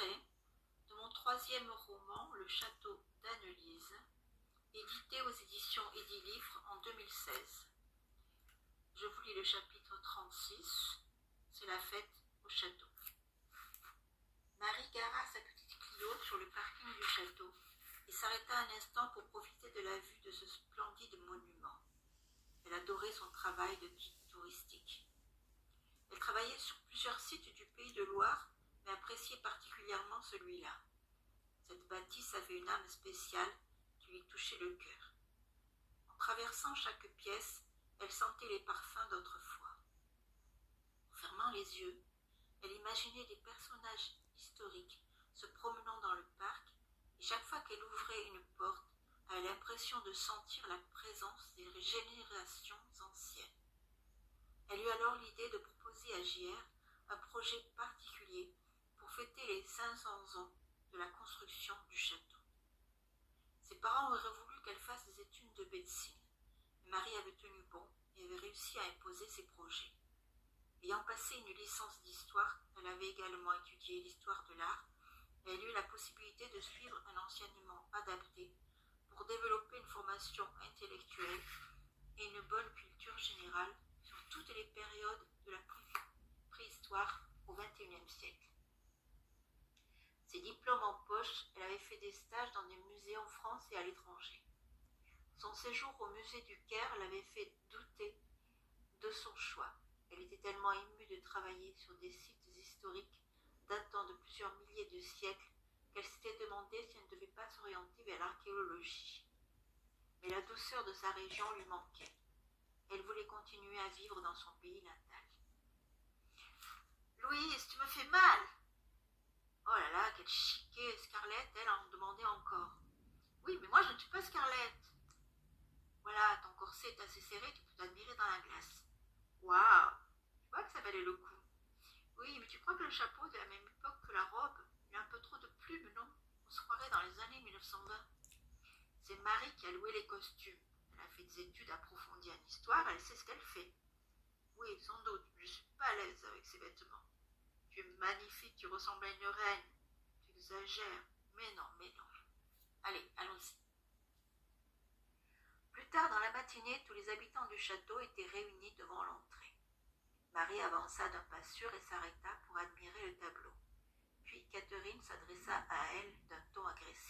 extrait de mon troisième roman, Le Château d'Annelise, édité aux éditions Édilivre en 2016. Je vous lis le chapitre 36, c'est la fête au château. Marie gara sa petite Clio sur le parking du château et s'arrêta un instant pour profiter de la vue de ce splendide monument. Elle adorait son travail de guide touristique. Elle travaillait sur plusieurs sites du Pays de Loire, mais appréciait particulièrement celui-là. Cette bâtisse avait une âme spéciale qui lui touchait le cœur. En traversant chaque pièce, elle sentait les parfums d'autrefois. En fermant les yeux, elle imaginait des personnages historiques se promenant dans le parc, et chaque fois qu'elle ouvrait une porte, elle avait l'impression de sentir la présence des générations anciennes. Elle eut alors l'idée de proposer à JR un projet particulier pour fêter les 500 ans de la construction du château. Ses parents auraient voulu qu'elle fasse des études de médecine, mais Marie avait tenu bon et avait réussi à imposer ses projets. Ayant passé une licence d'histoire, elle avait également étudié l'histoire de l'art et elle eut la possibilité de suivre un enseignement adapté pour développer une formation intellectuelle et une bonne culture générale sur toutes les périodes de la préhistoire au XXIe siècle. Ses diplômes en poche, elle avait fait des stages dans des musées en France et à l'étranger. Son séjour au musée du Caire l'avait fait douter de son choix. Elle était tellement émue de travailler sur des sites historiques datant de plusieurs milliers de siècles qu'elle s'était demandé si elle ne devait pas s'orienter vers l'archéologie. Mais la douceur de sa région lui manquait. Elle voulait continuer à vivre dans son pays natal. « Louise, tu me fais mal !» Oh là là, quelle chiquée, Scarlett, elle en demandait encore. « Oui, mais moi je ne suis pas Scarlett. » Voilà, ton corset est assez serré, tu peux t'admirer dans la glace. Waouh, tu vois que ça valait le coup. Oui, mais tu crois que le chapeau est de la même époque que la robe? Il a un peu trop de plumes, non? On se croirait dans les années 1920. C'est Marie qui a loué les costumes. Elle a fait des études approfondies en histoire, elle sait ce qu'elle fait. Oui, sans doute, je ne suis pas à l'aise avec ces vêtements. Tu es magnifique, tu ressembles à une reine. Tu exagères. Mais non, mais non. Allez, allons-y. Plus tard dans la matinée, tous les habitants du château étaient réunis devant l'entrée. Marie avança d'un pas sûr et s'arrêta pour admirer le tableau. Puis Catherine s'adressa à elle d'un ton agressif.